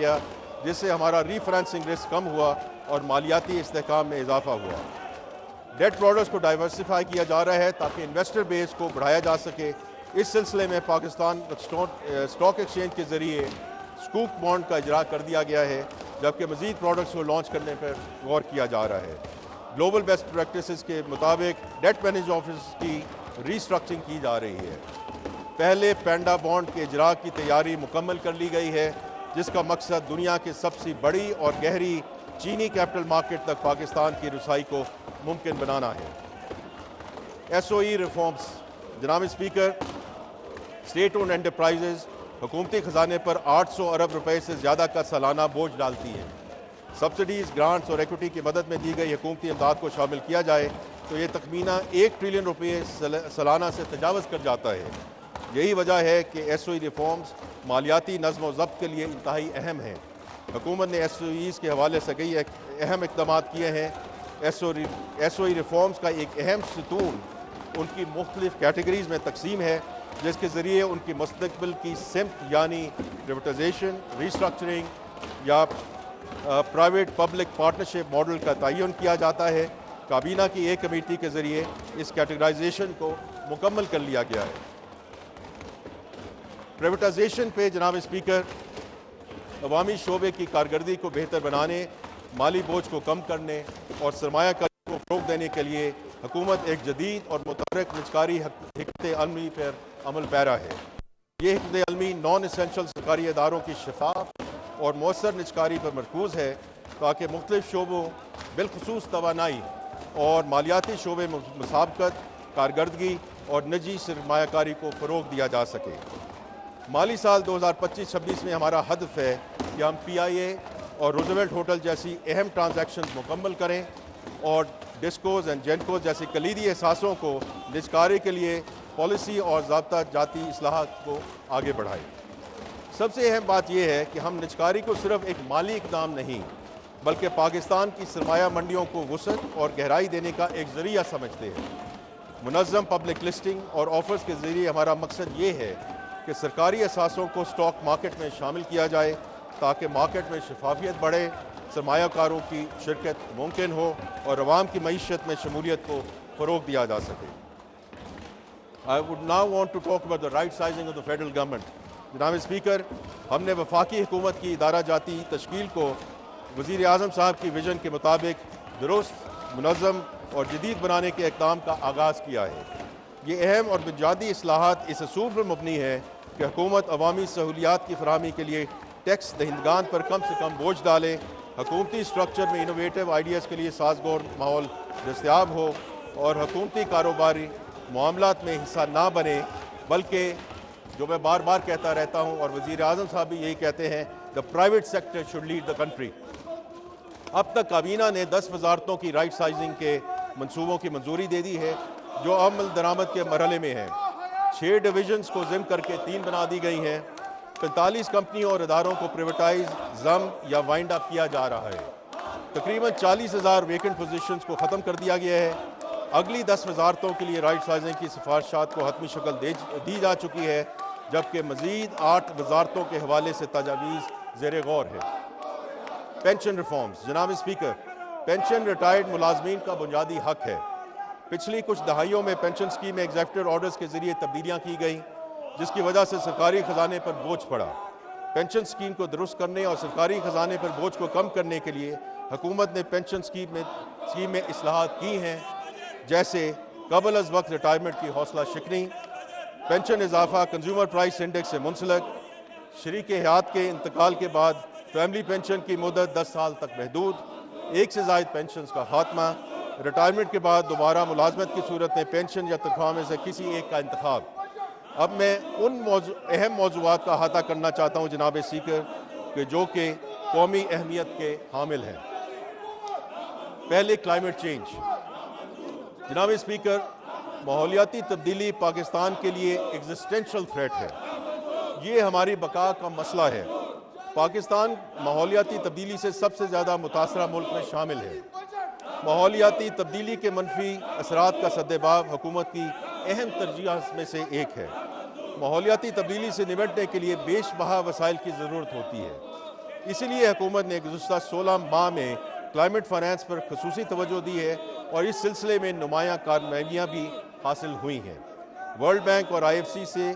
गया, जिससे हमारा रीफाइनेंसिंग रिस्क कम हुआ और मालियाती इस्तेहकाम में इजाफा हुआ। डेट प्रोडक्ट्स को डाइवर्सिफाई किया जा रहा है ताकि इन्वेस्टर बेस को बढ़ाया जा सके। इस सिलसिले में पाकिस्तान स्टॉक एक्सचेंज के ज़रिए स्कूप बॉन्ड का इजरा कर दिया गया है, जबकि मज़ीद प्रोडक्ट्स को लॉन्च करने पर गौर किया जा रहा है। ग्लोबल बेस्ट प्रैक्टिसेस के मुताबिक डेट मैनेज ऑफिस की रीस्ट्रक्चरिंग की जा रही है। पहले पैंडा बॉन्ड के इजरा की तैयारी मुकम्मल कर ली गई है, जिसका मकसद दुनिया के सबसे बड़ी और गहरी चीनी कैपिटल मार्केट तक पाकिस्तान की रसाई को मुमकिन बनाना है। SOE reforms. जनाब स्पीकर, स्टेट ओन्ड एंटरप्राइजेज हुकूमती ख़जाने पर 800 अरब रुपए से ज़्यादा का सालाना बोझ डालती हैं। सब्सिडीज़, ग्रांट्स और इक्विटी की मदद में दी गई हुकूमती इमदाद को शामिल किया जाए तो ये तखमीना 1 ट्रिलियन रुपये सालाना से तजावज़ कर जाता है। यही वजह है कि SOE रिफॉर्म्स मालियाती नज़्म व ज़ब्त के लिए इंतहाई अहम हैं। हुकूमत ने SOEs के हवाले से कई अहम इक़दाम किए हैं। SOE रिफॉर्म्स का एक अहम सतून उनकी मुख्तलिफ कैटेगरीज़ में तकसीम है, जिसके ज़रिए उनकी मुस्तक़बिल की सिमत यानी प्रिवेटाइजेशन, रीस्ट्रक्चरिंग या प्राइवेट पब्लिक पार्टनरशिप मॉडल का तयन किया जाता है। काबीना की एक कमेटी के ज़रिए इस कैटेगराइजेशन को मुकम्मल कर लिया गया है। प्राइवेटाइजेशन पे जनाब स्पीकर, अवामी शोबे की कारकर्दगी को बेहतर बनाने, माली बोझ को कम करने और सरमायाकारी को फ़रोग़ देने के लिए हुकूमत एक जदीद और मुतहर्रिक निजकारी हिकमत अमली पर अमल पैरा है। ये हिकमत अमली नॉन एसेंशियल सरकारी इदारों की शफाफ और मौसर निजकारी पर मरकूज़ है, ताकि मुख्तलिफ शोबों बिलखसूस तवानाई और मालियाती शोबे मुसाबकत, कारकर्दगी और निजी सरमायाकारी को फ़रोग़ दिया जा सके। माली साल 2025-26 में हमारा हदफ है कि हम PIA और रूज़वेल्ट होटल जैसी अहम ट्रांजैक्शन मुकम्मल करें और डिस्कोज एंड जेनकोज जैसी कलीदी एहसासों को निजकारी के लिए पॉलिसी और ज़ाब्ता जाती इस्लाहात को आगे बढ़ाएं। सबसे अहम बात यह है कि हम निजकारी को सिर्फ एक माली इक़दाम नहीं, बल्कि पाकिस्तान की सरमाया मंडियों को वुसअत और गहराई देने का एक ज़रिया समझते हैं। मुनज़्ज़म पब्लिक लिस्टिंग और ऑफर्स के ज़रिए हमारा मकसद ये है कि सरकारी असासों को स्टॉक मार्केट में शामिल किया जाए, ताकि मार्केट में शफाफियत बढ़े, सरमायाकारों की शिरकत मुमकिन हो और अवाम की मईशत में शमूलियत को फ़रोग़ दिया जा सके। I would now want to talk about the right sizing of the federal government. जनाब स्पीकर, हमने वफाकी हुकूमत की इदारा जाती तश्कील को वज़ीर आज़म साहब की विजन के मुताबिक दुरुस्त, मुनज़्ज़म और जदीद बनाने के इक़दाम का आगाज़ किया है। ये अहम और बुनियादी इस्लाहात इस असूल पर मबनी है कि हुकूमत अवामी सहूलियात की फराहमी के लिए टैक्स दहिंदगान पर कम से कम बोझ डाले, हुकूमती स्ट्रक्चर में इनोवेटिव आइडियाज़ के लिए साजगोर माहौल दस्तयाब हो और हुकूमती कारोबारी मामलात में हिस्सा ना बने, बल्कि जो मैं बार बार कहता रहता हूँ और वज़ीर आज़म साहब भी यही कहते हैं, the private sector should lead the country. अब तक काबीना ने 10 वजारतों की राइट साइजिंग के मंसूबों की मंजूरी दे दी है, जो अमल दरामद के मरहले में हैं। 6 डिवीजन्स को ज़िम करके 3 बना दी गई हैं। 45 कंपनियों और इदारों को प्राइवेटाइज, ज़म या वाइंड अप किया जा रहा है। तकरीबन 40,000 वेकेंट पोजीशंस को ख़त्म कर दिया गया है। अगली 10 वजारतों के लिए राइट साइजिंग की सिफारिशात को हतमी शक्ल दी जा चुकी है, जबकि मज़ीद 8 वजारतों के हवाले से तजावीज़ ज़ेर गौर है। Pension reforms. जनाब स्पीकर, पेंशन रिटायर्ड मुलाजमीन का बुनियादी हक है। पिछली कुछ दहाइयों में पेंशन स्कीम में एग्जीक्यूटिव ऑर्डर्स के ज़रिए तब्दीलियाँ की गई, जिसकी वजह से सरकारी ख़जाने पर बोझ पड़ा। पेंशन स्कीम को दुरुस्त करने और सरकारी ख़जाने पर बोझ को कम करने के लिए हुकूमत ने पेंशन स्कीम में इस्लाहात की हैं, जैसे कबल अज़ वक्त रिटायरमेंट की हौसला शिकनी, पेंशन इजाफा कंज्यूमर प्राइस इंडेक्स से मुंसलक, शरीक हयात के इंतकाल के बाद फैमिली पेंशन की मुद्दत 10 साल तक महदूद, एक से ज़ायद पेंशन का खात्मा, रिटायरमेंट के बाद दोबारा मुलाजमत की सूरत में पेंशन या तनख्वाह में से किसी एक का इंतखाब। अब मैं उन अहम मौज़ूआत का अहाता करना चाहता हूँ जनाब स्पीकर, कि जो कि कौमी अहमियत के हामिल हैं। पहले क्लाइमेट चेंज। जनाब स्पीकर, माहौलियाती तब्दीली पाकिस्तान के लिए एग्जिस्टेंशियल थ्रेट है। ये हमारी बका का मसला है। पाकिस्तान माहौलियाती तब्दीली से सबसे ज़्यादा मुतासरा मुल्क में शामिल है। माहौलियाती तब्दीली के मनफी असरात का सद्देबाब हुकूमत की अहम तरजीह में से एक है। माहौलियाती तब्दीली से निपटने के लिए बेशबहा वसाइल की ज़रूरत होती है। اسی لیے حکومت نے گزشتہ 16 ماہ میں کلائمیٹ فائنانس پر خصوصی توجہ دی ہے اور اس سلسلے میں نمایاں کامیابیاں بھی حاصل ہوئی ہیں۔ ورلڈ بینک اور آئی ایف سی سے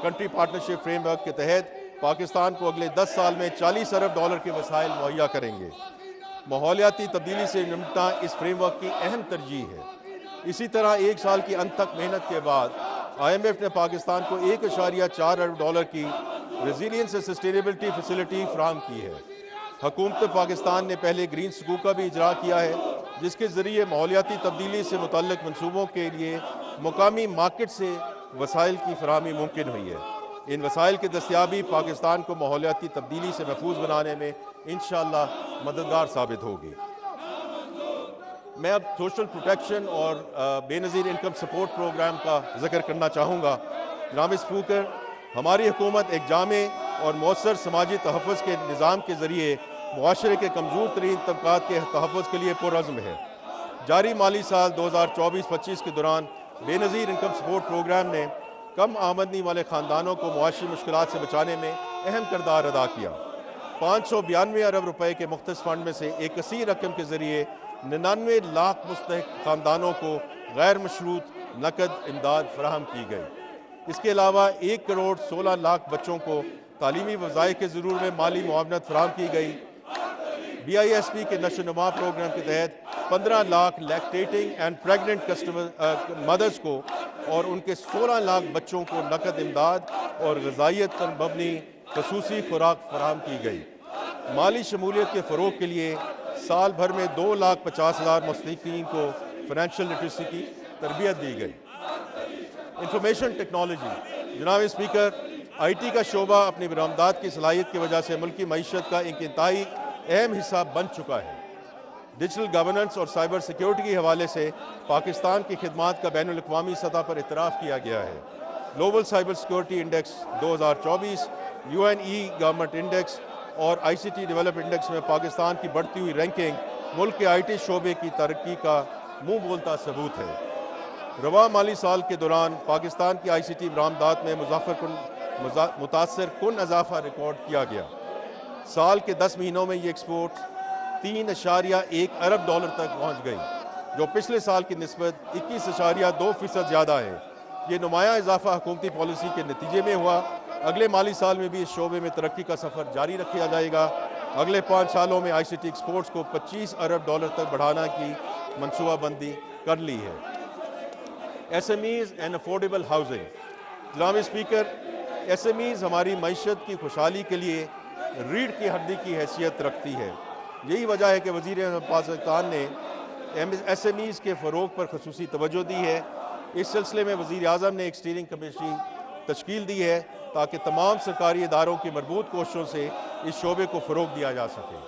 کنٹری پارٹنرشپ فریم ورک کے تحت پاکستان کو اگلے 10 سال میں $40 ارب کے وسائل مہیا کریں گے۔ ماحولیاتی تبدیلی سے نمٹنا اس فریم ورک کی اہم ترجیح ہے۔ اسی طرح 1 سال کی انت تک محنت کے بعد آئی ایم ایف نے پاکستان کو $1.4 ارب کی ریزیلینس اور سسٹینیبلٹی فیسلٹی فراہم کی ہے۔ حکومت پاکستان نے پہلے گرین سکوک کا بھی اجرا کیا ہے، جس کے ذریعے ماحولیاتی تبدیلی سے متعلق منصوبوں کے لیے مقامی مارکیٹ سے وسائل کی فراہمی ممکن ہوئی ہے۔ ان وسائل کی دستیابی پاکستان کو ماحولیاتی تبدیلی سے محفوظ بنانے میں انشاءاللہ مددگار ثابت ہوگی۔ میں اب سوشل پروٹیکشن اور بے نظیر انکم سپورٹ پروگرام کا ذکر کرنا چاہوں گا۔ جناب اسپیکر، ہماری حکومت ایک جامع اور مؤثر سماجی تحفظ کے نظام کے ذریعے معاشرے کے کمزور ترین طبقات کے تحفظ کے لیے پرعزم ہے۔ جاری مالی سال 2024-25 کے دوران بے نظیر انکم سپورٹ پروگرام نے کم آمدنی والے خاندانوں کو معاشی مشکلات سے بچانے میں اہم کردار ادا کیا۔ 592 ارب روپے کے مختص فنڈ میں سے ایک کثیر رقم کے ذریعے 99 لاکھ مستحق خاندانوں کو غیر مشروط نقد امداد فراہم کی گئی۔ اس کے علاوہ 1 کروڑ 16 لاکھ بچوں کو تعلیمی وظائف کے ضرور میں مالی معاونت فراہم کی گئی۔ بی آئی ایس پی کے نشو و نما پروگرام کے تحت 15 لاکھ لیکٹیٹنگ اینڈ پریگننٹ مدرز کو اور ان کے 16 لاکھ بچوں کو نقد امداد اور غذائیت پر مبنی خصوصی خوراک فراہم کی گئی۔ مالی شمولیت کے فروغ کے لیے سال بھر میں 2,50,000 مستحقین کو فائنینشیل لٹریسی کی تربیت دی گئی۔ انفارمیشن ٹیکنالوجی، جناب اسپیکر، آئی ٹی کا شعبہ اپنی برآمدات کی صلاحیت کی وجہ سے ملکی معیشت کا ایک انتہائی اہم حصہ بن چکا ہے۔ ڈیجیٹل گورننس اور سائبر سیکیورٹی کے حوالے سے پاکستان کی خدمات کا بین الاقوامی سطح پر اعتراف کیا گیا ہے۔ Global cyber security index 2024، U N E government index اور I C T develop index میں پاکستان کی بڑھتی ہوئی رینکنگ ملک کے آئی ٹی شعبے کی ترقی کا منہ بولتا ثبوت ہے۔ رواں مالی سال کے دوران پاکستان کی آئی سی ٹی برآمدات میں متاثر کن اضافہ ریکارڈ کیا گیا۔ سال کے 10 مہینوں میں یہ ایکسپورٹ $3.1 ارب تک پہنچ گئی، جو پچھلے سال کی نسبت 21.2% زیادہ ہے۔ یہ نمایاں اضافہ حکومتی پالیسی کے نتیجے میں ہوا۔ اگلے مالی سال میں بھی اس شعبے میں ترقی کا سفر جاری رکھا جائے گا۔ اگلے 5 سالوں میں آئی سی ٹی ایکسپورٹس کو $25 ارب تک بڑھانا کی منصوبہ بندی کر لی ہے۔ S M Es and affordable housing, جناب اسپیکر، ایس ایم ایز ہماری معیشت کی خوشحالی کے لیے ریڑھ کی ہڈی کی حیثیت رکھتی ہے۔ یہی وجہ ہے کہ وزیر اعظم پاکستان نے ایس ایم ایز کے فروغ پر خصوصی توجہ دی ہے۔ اس سلسلے میں وزیر اعظم نے ایک اسٹیئرنگ کمیٹی تشکیل دی ہے تاکہ تمام سرکاری اداروں کی مربوط کوششوں سے اس شعبے کو فروغ دیا جا سکے۔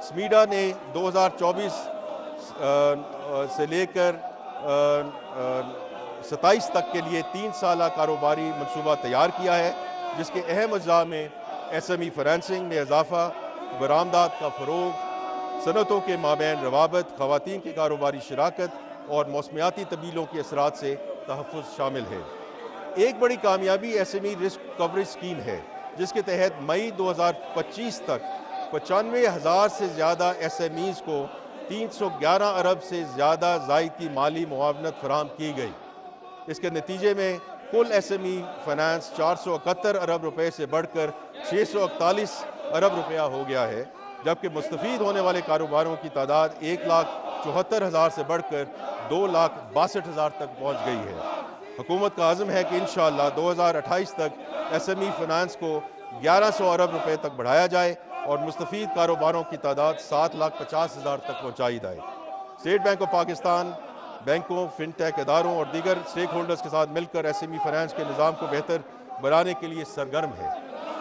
سمیڈا نے 2024 سے لے کر 27 تک کے لیے 3 سالہ کاروباری منصوبہ تیار کیا ہے، جس کے اہم اجزاء میں ایس ایم ای فائنینسنگ میں اضافہ، برآمدات کا فروغ، صنعتوں کے مابین روابط، خواتین کی کاروباری شراکت اور موسمیاتی تبدیلیوں کے اثرات سے تحفظ شامل ہے۔ ایک بڑی کامیابی S M E risk coverage scheme ہے، جس کے تحت مئی 2025 تک 95,000 سے زیادہ ایس ایم ایز کو 311 ارب سے زیادہ زائد کی مالی معاونت فراہم کی گئی۔ اس کے نتیجے میں کل ایس ایم ای فائنانس 471 ارب روپے سے بڑھ کر 641 ارب روپیہ ہو گیا ہے، جبکہ مستفید ہونے والے کاروباروں کی تعداد 1,74,000 سے بڑھ کر 2,62,000 تک پہنچ گئی ہے۔ حکومت کا عزم ہے کہ انشاءاللہ 2028 تک ایس ایم ای فائنانس کو 1,100 ارب روپے تک بڑھایا جائے اور مستفید کاروباروں کی تعداد 7,50,000 تک پہنچائی جائے۔ اسٹیٹ بینک آف پاکستان بینکوں، فن ٹیک اداروں اور دیگر اسٹیک ہولڈرز کے ساتھ مل کر ایس ایم ای فائنانس کے نظام کو بہتر بنانے کے لیے سرگرم ہے،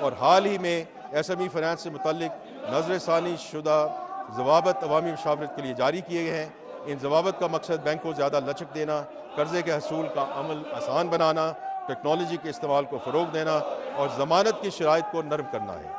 اور حال ہی میں ایس ایم ای فائنانس سے متعلق نظر ثانی شدہ ضوابط عوامی مشاورت کے لیے جاری کیے گئے ہیں۔ ان ضوابط کا مقصد بینک کو زیادہ لچک دینا، قرضے کے حصول کا عمل آسان بنانا، ٹیکنالوجی کے استعمال کو فروغ دینا اور ضمانت کی شرائط کو نرم کرنا ہے۔